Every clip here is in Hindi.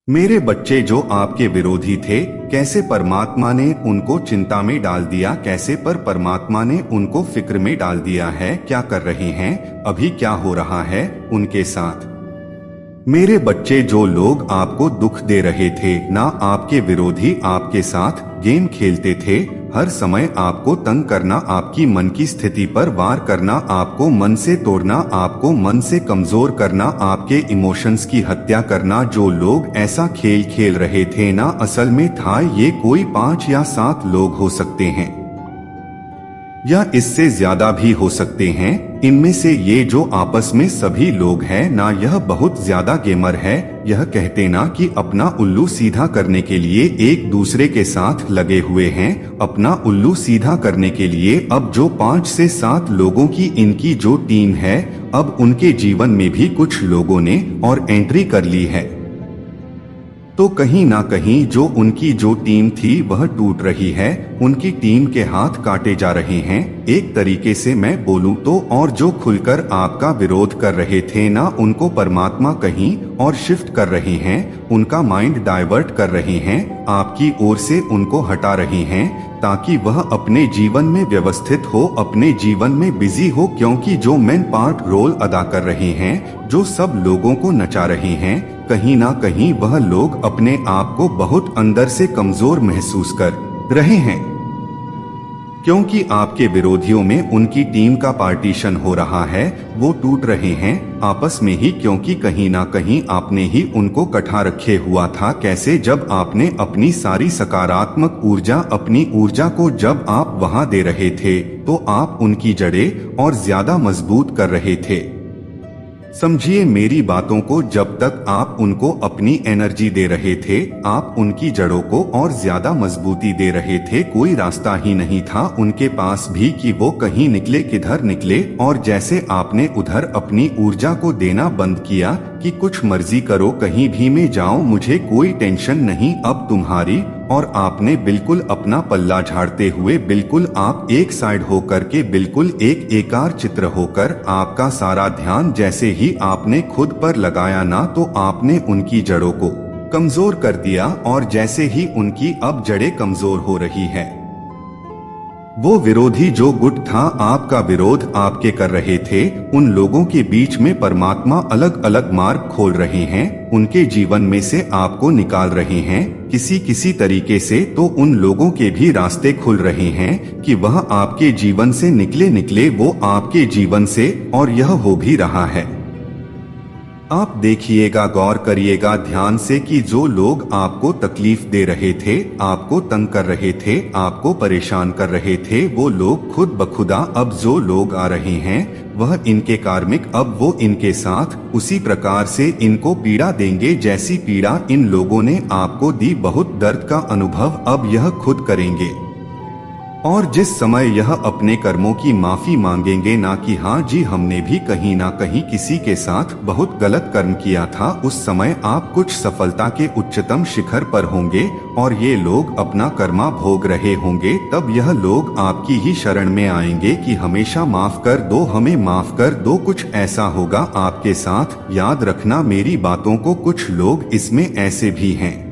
मेरे बच्चे जो आपके विरोधी थे, कैसे परमात्मा ने उनको चिंता में डाल दिया, कैसे परमात्मा ने उनको फिक्र में डाल दिया है। क्या कर रहे हैं, अभी क्या हो रहा है उनके साथ। मेरे बच्चे जो लोग आपको दुख दे रहे थे ना, आपके विरोधी आपके साथ गेम खेलते थे, हर समय आपको तंग करना, आपकी मन की स्थिति पर वार करना, आपको मन से तोड़ना, आपको मन से कमजोर करना, आपके इमोशंस की हत्या करना। जो लोग ऐसा खेल खेल रहे थे ना, असल में था ये कोई 5 या 7 लोग हो सकते हैं या इससे ज्यादा भी हो सकते हैं। इनमें से ये जो आपस में सभी लोग हैं ना, यह बहुत ज्यादा गेमर है। यह कहते ना कि अपना उल्लू सीधा करने के लिए एक दूसरे के साथ लगे हुए हैं, अपना उल्लू सीधा करने के लिए। अब जो 5 से 7 लोगों की इनकी जो टीम है, अब उनके जीवन में भी कुछ लोगों ने और एंट्री कर ली है। तो कहीं ना कहीं जो उनकी जो टीम थी वह टूट रही है, उनकी टीम के हाथ काटे जा रहे हैं। एक तरीके से मैं बोलूं तो, और जो खुलकर आपका विरोध कर रहे थे ना, उनको परमात्मा कहीं और शिफ्ट कर रहे हैं, उनका माइंड डाइवर्ट कर रहे हैं, आपकी ओर से उनको हटा रहे हैं, ताकि वह अपने जीवन में व्यवस्थित हो, अपने जीवन में बिजी हो। क्योंकि जो मेन पार्ट रोल अदा कर रहे हैं, जो सब लोगों को नचा रहे हैं, कहीं ना कहीं वह लोग अपने आप को बहुत अंदर से कमजोर महसूस कर रहे हैं। क्योंकि आपके विरोधियों में उनकी टीम का पार्टीशन हो रहा है, वो टूट रहे हैं आपस में ही। क्योंकि कहीं ना कहीं आपने ही उनको कठा रखे हुआ था। कैसे, जब आपने अपनी सारी सकारात्मक ऊर्जा, अपनी ऊर्जा को जब आप वहां दे रहे थे, तो आप उनकी जड़ें और ज्यादा मजबूत कर रहे थे। समझिए मेरी बातों को, जब तक आप उनको अपनी एनर्जी दे रहे थे, आप उनकी जड़ों को और ज्यादा मजबूती दे रहे थे। कोई रास्ता ही नहीं था उनके पास भी कि वो कहीं निकले, किधर निकले। और जैसे आपने उधर अपनी ऊर्जा को देना बंद किया कि कुछ मर्जी करो, कहीं भी मैं जाऊं, मुझे कोई टेंशन नहीं अब तुम्हारी। और आपने बिल्कुल अपना पल्ला झाड़ते हुए, बिल्कुल आप एक साइड होकर के, बिल्कुल एक एकार चित्र होकर, आपका सारा ध्यान जैसे ही आपने खुद पर लगाया ना, तो आपने उनकी जड़ों को कमजोर कर दिया। और जैसे ही उनकी अब जड़ें कमजोर हो रही है, वो विरोधी जो गुट था, आपका विरोध आपके कर रहे थे, उन लोगों के बीच में परमात्मा अलग अलग मार्ग खोल रहे हैं, उनके जीवन में से आपको निकाल रहे हैं किसी किसी तरीके से। तो उन लोगों के भी रास्ते खुल रहे हैं कि वह आपके जीवन से निकले वो आपके जीवन से, और यह हो भी रहा है। आप देखिएगा, गौर करिएगा ध्यान से कि जो लोग आपको तकलीफ दे रहे थे, आपको तंग कर रहे थे, आपको परेशान कर रहे थे, वो लोग खुद बखुदा अब जो लोग आ रहे हैं, वह इनके कार्मिक, अब वो इनके साथ उसी प्रकार से इनको पीड़ा देंगे जैसी पीड़ा इन लोगों ने आपको दी। बहुत दर्द का अनुभव अब यह खुद करेंगे। और जिस समय यह अपने कर्मों की माफी मांगेंगे ना, कि हाँ जी हमने भी कहीं ना कहीं किसी के साथ बहुत गलत कर्म किया था, उस समय आप कुछ सफलता के उच्चतम शिखर पर होंगे और ये लोग अपना कर्मा भोग रहे होंगे। तब यह लोग आपकी ही शरण में आएंगे कि हमेशा माफ कर दो, हमें माफ कर दो। कुछ ऐसा होगा आपके साथ। याद रखना मेरी बातों को, कुछ लोग इसमें ऐसे भी हैं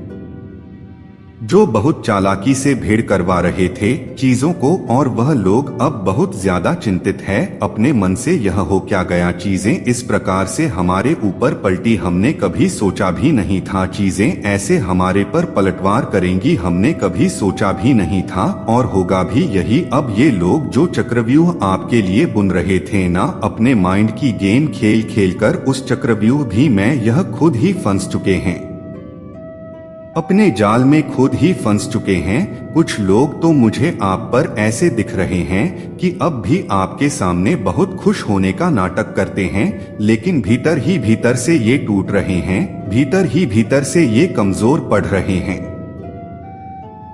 जो बहुत चालाकी से भीड़ करवा रहे थे चीजों को, और वह लोग अब बहुत ज्यादा चिंतित है अपने मन से। यह हो क्या गया, चीजें इस प्रकार से हमारे ऊपर पलटी, हमने कभी सोचा भी नहीं था चीजें ऐसे हमारे पर पलटवार करेंगी, हमने कभी सोचा भी नहीं था, और होगा भी यही। अब ये लोग जो चक्रव्यूह आपके लिए बुन रहे थे ना, अपने माइंड की गेम खेल खेल कर, उस चक्रव्यूह भी मैं यह खुद ही फंस चुके हैं, अपने जाल में खुद ही फंस चुके हैं। कुछ लोग तो मुझे आप पर ऐसे दिख रहे हैं कि अब भी आपके सामने बहुत खुश होने का नाटक करते हैं, लेकिन भीतर ही भीतर से ये टूट रहे हैं, भीतर ही भीतर से ये कमजोर पड़ रहे हैं।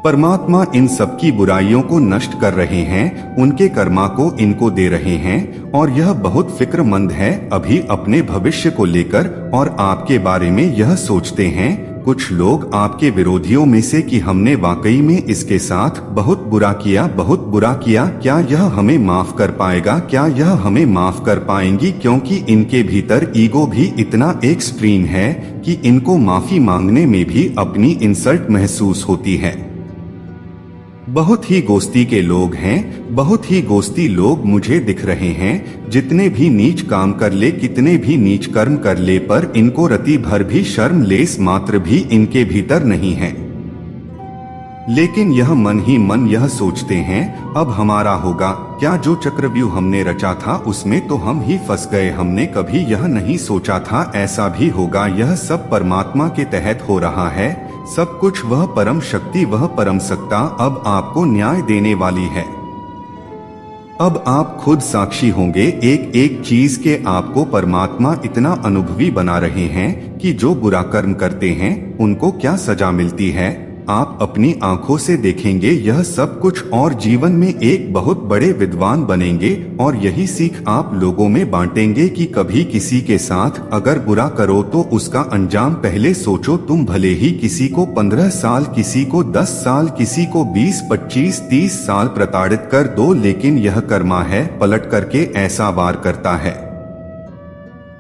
परमात्मा इन सबकी बुराइयों को नष्ट कर रहे हैं, उनके कर्मा को इनको दे रहे हैं, और यह बहुत फिक्रमंद है अभी अपने भविष्य को लेकर, और आपके बारे में यह सोचते हैं कुछ लोग आपके विरोधियों में से कि हमने वाकई में इसके साथ बहुत बुरा किया, क्या यह हमें माफ कर पाएगा, क्या यह हमें माफ कर पाएंगी, क्योंकि इनके भीतर ईगो भी इतना एक्सट्रीम है कि इनको माफी मांगने में भी अपनी इंसल्ट महसूस होती है। बहुत ही गोस्ती के लोग हैं, बहुत ही गोस्ती लोग मुझे दिख रहे हैं। जितने भी नीच काम कर ले, कितने भी नीच कर्म कर ले, पर इनको रति भर भी शर्म लेस मात्र भी इनके भीतर नहीं है। लेकिन यह मन ही मन यह सोचते हैं अब हमारा होगा क्या, जो चक्रव्यूह हमने रचा था उसमें तो हम ही फंस गए, हमने कभी यह नहीं सोचा था ऐसा भी होगा। यह सब परमात्मा के तहत हो रहा है, सब कुछ वह परम शक्ति, वह परम सत्ता अब आपको न्याय देने वाली है। अब आप खुद साक्षी होंगे एक एक चीज के। आपको परमात्मा इतना अनुभवी बना रहे हैं कि जो बुरा कर्म करते हैं उनको क्या सजा मिलती है, आप अपनी आंखों से देखेंगे यह सब कुछ, और जीवन में एक बहुत बड़े विद्वान बनेंगे। और यही सीख आप लोगों में बांटेंगे कि कभी किसी के साथ अगर बुरा करो तो उसका अंजाम पहले सोचो। तुम भले ही किसी को 15 साल, किसी को 10 साल, किसी को 20, 25, 30 साल प्रताड़ित कर दो, लेकिन यह कर्मा है, पलट करके ऐसा वार करता है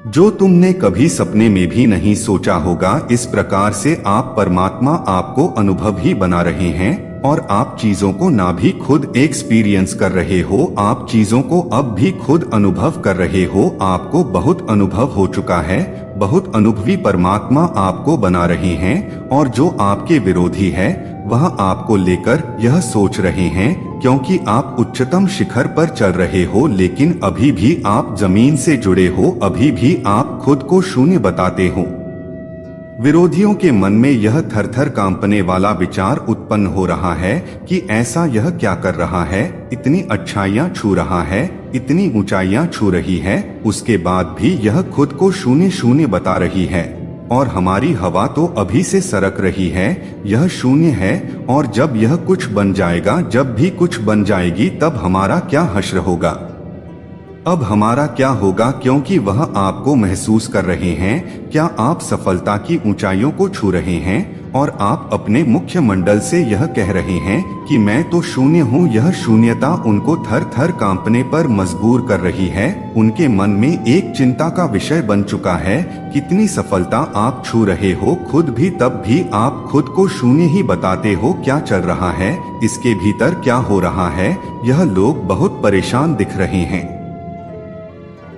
जो तुमने कभी सपने में भी नहीं सोचा होगा। इस प्रकार से आप परमात्मा आपको अनुभव ही बना रहे हैं, और आप चीजों को ना भी खुद एक्सपीरियंस कर रहे हो, आप चीजों को अब भी खुद अनुभव कर रहे हो। आपको बहुत अनुभव हो चुका है, बहुत अनुभवी परमात्मा आपको बना रहे हैं। और जो आपके विरोधी है वह आपको लेकर यह सोच रहे हैं, क्योंकि आप उच्चतम शिखर पर चल रहे हो, लेकिन अभी भी आप जमीन से जुड़े हो, अभी भी आप खुद को शून्य बताते हो। विरोधियों के मन में यह थर-थर कांपने वाला विचार उत्पन्न हो रहा है कि ऐसा यह क्या कर रहा है, इतनी अच्छाइयां छू रहा है, इतनी ऊंचाइयां छू रही है, उसके बाद भी यह खुद को शून्य शून्य बता रही है। और हमारी हवा तो अभी से सरक रही है, यह शून्य है। और जब यह कुछ बन जाएगा, जब भी कुछ बन जाएगी, तब हमारा क्या हश्र होगा, अब हमारा क्या होगा, क्योंकि वह आपको महसूस कर रहे हैं। क्या आप सफलता की ऊंचाइयों को छू रहे हैं और आप अपने मुख्य मंडल से यह कह रहे हैं कि मैं तो शून्य हूँ। यह शून्यता उनको थर थर कांपने पर मजबूर कर रही है। उनके मन में एक चिंता का विषय बन चुका है। कितनी सफलता आप छू रहे हो खुद भी, तब भी आप खुद को शून्य ही बताते हो। क्या चल रहा है, इसके भीतर क्या हो रहा है, यह लोग बहुत परेशान दिख रहे हैं।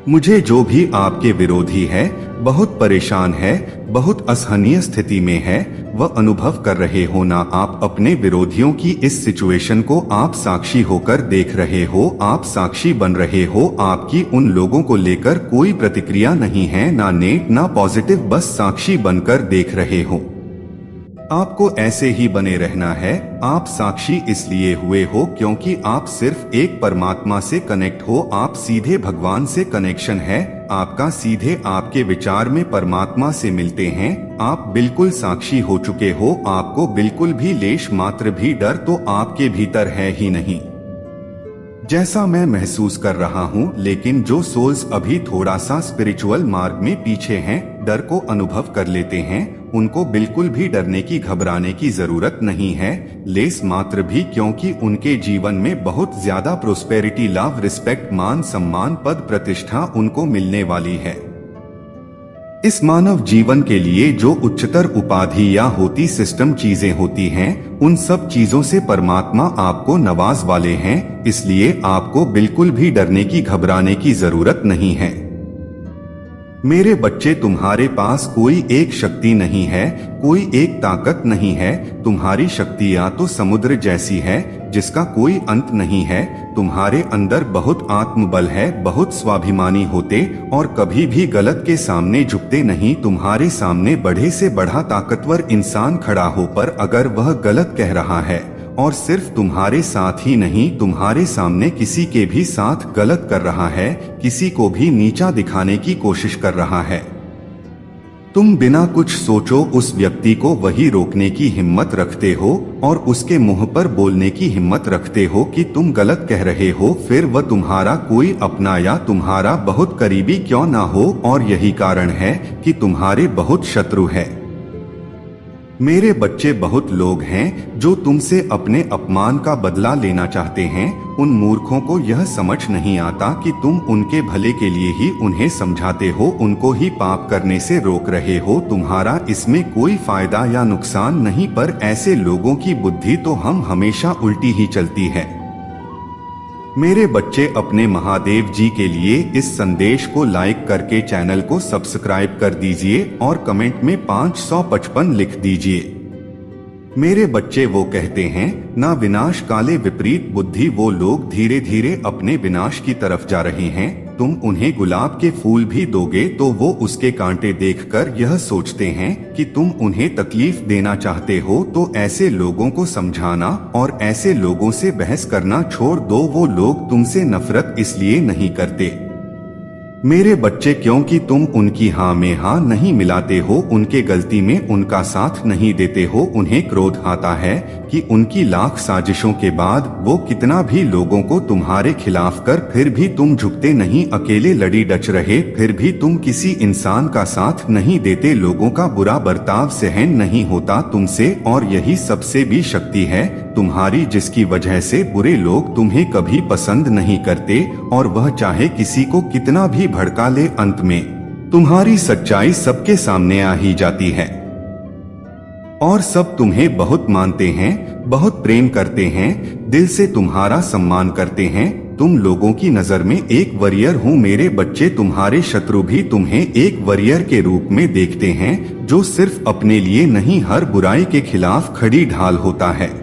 मुझे जो भी आपके विरोधी है बहुत परेशान है, बहुत असहनीय स्थिति में है, वह अनुभव कर रहे हो ना। आप अपने विरोधियों की इस सिचुएशन को आप साक्षी होकर देख रहे हो, आप साक्षी बन रहे हो। आपकी उन लोगों को लेकर कोई प्रतिक्रिया नहीं है, ना नेट ना पॉजिटिव, बस साक्षी बनकर देख रहे हो। आपको ऐसे ही बने रहना है। आप साक्षी इसलिए हुए हो क्योंकि आप सिर्फ एक परमात्मा से कनेक्ट हो, आप सीधे भगवान से कनेक्शन है आपका, सीधे आपके विचार में परमात्मा से मिलते हैं। आप बिल्कुल साक्षी हो चुके हो, आपको बिल्कुल भी लेश मात्र भी डर तो आपके भीतर है ही नहीं, जैसा मैं महसूस कर रहा हूँ। लेकिन जो सोल्स अभी थोड़ा सा स्पिरिचुअल मार्ग में पीछे हैं, डर को अनुभव कर लेते हैं, उनको बिल्कुल भी डरने की, घबराने की जरूरत नहीं है, लेस मात्र भी, क्योंकि उनके जीवन में बहुत ज्यादा प्रोस्पेरिटी, लाभ, रिस्पेक्ट, मान सम्मान, पद प्रतिष्ठा उनको मिलने वाली है। इस मानव जीवन के लिए जो उच्चतर उपाधि या होती सिस्टम चीजें होती हैं, उन सब चीजों से परमात्मा आपको नवाज वाले हैं। इसलिए आपको बिल्कुल भी डरने की, घबराने की जरूरत नहीं है। मेरे बच्चे, तुम्हारे पास कोई एक शक्ति नहीं है, कोई एक ताकत नहीं है। तुम्हारी शक्तियाँ तो समुद्र जैसी है जिसका कोई अंत नहीं है। तुम्हारे अंदर बहुत आत्मबल है, बहुत स्वाभिमानी होते और कभी भी गलत के सामने झुकते नहीं। तुम्हारे सामने बढ़े से बढ़ा ताकतवर इंसान खड़ा हो, पर अगर वह गलत कह रहा है और सिर्फ तुम्हारे साथ ही नहीं, तुम्हारे सामने किसी के भी साथ गलत कर रहा है, किसी को भी नीचा दिखाने की कोशिश कर रहा है, तुम बिना कुछ सोचो उस व्यक्ति को वही रोकने की हिम्मत रखते हो और उसके मुंह पर बोलने की हिम्मत रखते हो कि तुम गलत कह रहे हो, फिर वह तुम्हारा कोई अपना या तुम्हारा बहुत करीबी क्यों ना हो। और यही कारण है कि तुम्हारे बहुत शत्रु है। मेरे बच्चे, बहुत लोग हैं जो तुमसे अपने अपमान का बदला लेना चाहते हैं। उन मूर्खों को यह समझ नहीं आता कि तुम उनके भले के लिए ही उन्हें समझाते हो, उनको ही पाप करने से रोक रहे हो। तुम्हारा इसमें कोई फायदा या नुकसान नहीं, पर ऐसे लोगों की बुद्धि तो हम हमेशा उल्टी ही चलती है। मेरे बच्चे, अपने महादेव जी के लिए इस संदेश को लाइक करके चैनल को सब्सक्राइब कर दीजिए और कमेंट में 555 लिख दीजिए। मेरे बच्चे, वो कहते हैं ना विनाश काले विपरीत बुद्धि, वो लोग धीरे धीरे अपने विनाश की तरफ जा रहे हैं। तुम उन्हें गुलाब के फूल भी दोगे तो वो उसके कांटे देखकर यह सोचते हैं कि तुम उन्हें तकलीफ देना चाहते हो। तो ऐसे लोगों को समझाना और ऐसे लोगों से बहस करना छोड़ दो। वो लोग तुमसे नफरत इसलिए नहीं करते मेरे बच्चे, क्योंकि तुम उनकी हाँ में हाँ नहीं मिलाते हो, उनके गलती में उनका साथ नहीं देते हो। उन्हें क्रोध आता है कि उनकी लाख साजिशों के बाद वो कितना भी लोगों को तुम्हारे खिलाफ कर, फिर भी तुम झुकते नहीं, अकेले लड़ी डच रहे, फिर भी तुम किसी इंसान का साथ नहीं देते। लोगों का बुरा बर्ताव सहन नहीं होता तुमसे, और यही सबसे भी शक्ति है तुम्हारी, जिसकी वजह से बुरे लोग तुम्हें कभी पसंद नहीं करते। और वह चाहे किसी को कितना भी भड़का ले, अंत में तुम्हारी सच्चाई सबके सामने आ ही जाती है और सब तुम्हें बहुत मानते हैं, बहुत प्रेम करते हैं, दिल से तुम्हारा सम्मान करते हैं। तुम लोगों की नजर में एक वॉरियर हूँ मेरे बच्चे। तुम्हारे शत्रु भी तुम्हें एक वॉरियर के रूप में देखते हैं, जो सिर्फ अपने लिए नहीं, हर बुराई के खिलाफ खड़ी ढाल होता है,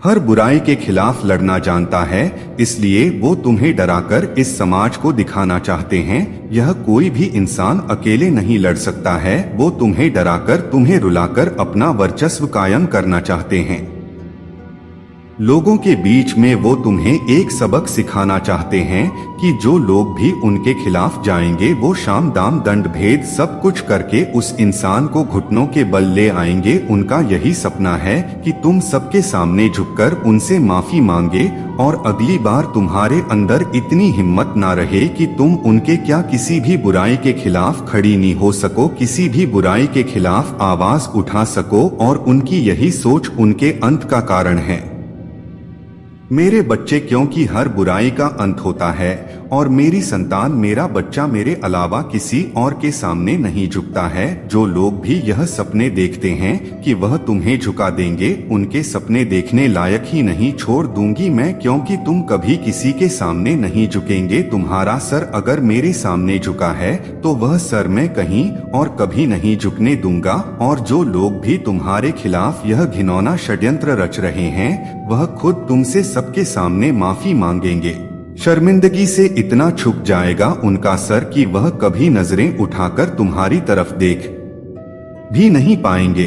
हर बुराई के खिलाफ लड़ना जानता है। इसलिए वो तुम्हें डराकर इस समाज को दिखाना चाहते हैं यह कोई भी इंसान अकेले नहीं लड़ सकता है। वो तुम्हें डराकर, तुम्हें रुलाकर अपना वर्चस्व कायम करना चाहते हैं। लोगों के बीच में वो तुम्हें एक सबक सिखाना चाहते हैं कि जो लोग भी उनके खिलाफ जाएंगे वो शाम दाम दंड भेद सब कुछ करके उस इंसान को घुटनों के बल ले आएंगे। उनका यही सपना है कि तुम सबके सामने झुककर उनसे माफी मांगे और अगली बार तुम्हारे अंदर इतनी हिम्मत ना रहे कि तुम उनके क्या किसी भी बुराई के खिलाफ खड़ी नहीं हो सको, किसी भी बुराई के खिलाफ आवाज उठा सको। और उनकी यही सोच उनके अंत का कारण है मेरे बच्चे, क्योंकि हर बुराई का अंत होता है और मेरी संतान, मेरा बच्चा मेरे अलावा किसी और के सामने नहीं झुकता है। जो लोग भी यह सपने देखते हैं कि वह तुम्हें झुका देंगे, उनके सपने देखने लायक ही नहीं छोड़ दूंगी मैं, क्योंकि तुम कभी किसी के सामने नहीं झुकेंगे। तुम्हारा सर अगर मेरे सामने झुका है तो वह सर मैं कहीं और कभी नहीं झुकने दूंगा। और जो लोग भी तुम्हारे खिलाफ यह घिनौना षड्यंत्र रच रहे हैं वह खुद तुमसे सबके सामने माफी मांगेंगे। शर्मिंदगी से इतना झुक जाएगा उनका सर कि वह कभी नजरें उठाकर तुम्हारी तरफ देख भी नहीं पाएंगे।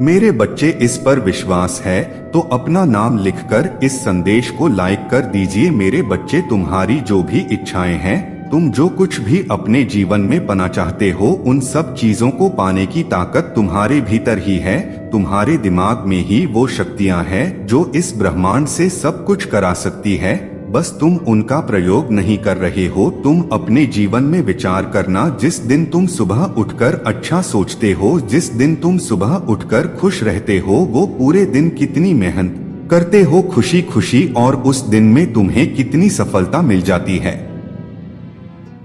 मेरे बच्चे, इस पर विश्वास है तो अपना नाम लिखकर इस संदेश को लाइक कर दीजिए। मेरे बच्चे, तुम्हारी जो भी इच्छाएं हैं, तुम जो कुछ भी अपने जीवन में पाना चाहते हो, उन सब चीजों को पाने की ताकत तुम्हारे भीतर ही है। तुम्हारे दिमाग में ही वो शक्तियां हैं जो इस ब्रह्मांड से सब कुछ करा सकती है, बस तुम उनका प्रयोग नहीं कर रहे हो। तुम अपने जीवन में विचार करना, जिस दिन तुम सुबह उठकर अच्छा सोचते हो, जिस दिन तुम सुबह उठकर खुश रहते हो, वो पूरे दिन कितनी मेहनत करते हो खुशी खुशी, और उस दिन में तुम्हें कितनी सफलता मिल जाती है।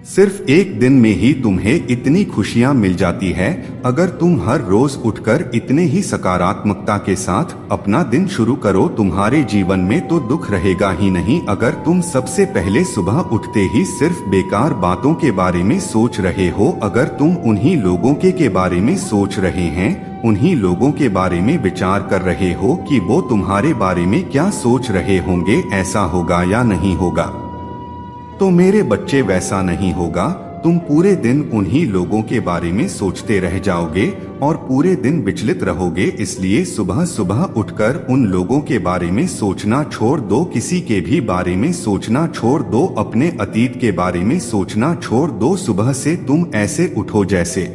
सिर्फ एक दिन में ही तुम्हें इतनी खुशियां मिल जाती है। अगर तुम हर रोज उठकर इतने ही सकारात्मकता के साथ अपना दिन शुरू करो, तुम्हारे जीवन में तो दुख रहेगा ही नहीं। अगर तुम सबसे पहले सुबह उठते ही सिर्फ बेकार बातों के बारे में सोच रहे हो, अगर तुम उन्हीं लोगों के बारे में सोच रहे हैं, उन्हीं लोगों के बारे में विचार कर रहे हो कि वो तुम्हारे बारे में क्या सोच रहे होंगे, ऐसा होगा या नहीं होगा, तो मेरे बच्चे वैसा नहीं होगा। तुम पूरे दिन उन्हीं लोगों के बारे में सोचते रह जाओगे और पूरे दिन विचलित रहोगे। इसलिए सुबह सुबह उठकर उन लोगों के बारे में सोचना छोड़ दो, किसी के भी बारे में सोचना छोड़ दो, अपने अतीत के बारे में सोचना छोड़ दो। सुबह से तुम ऐसे उठो जैसे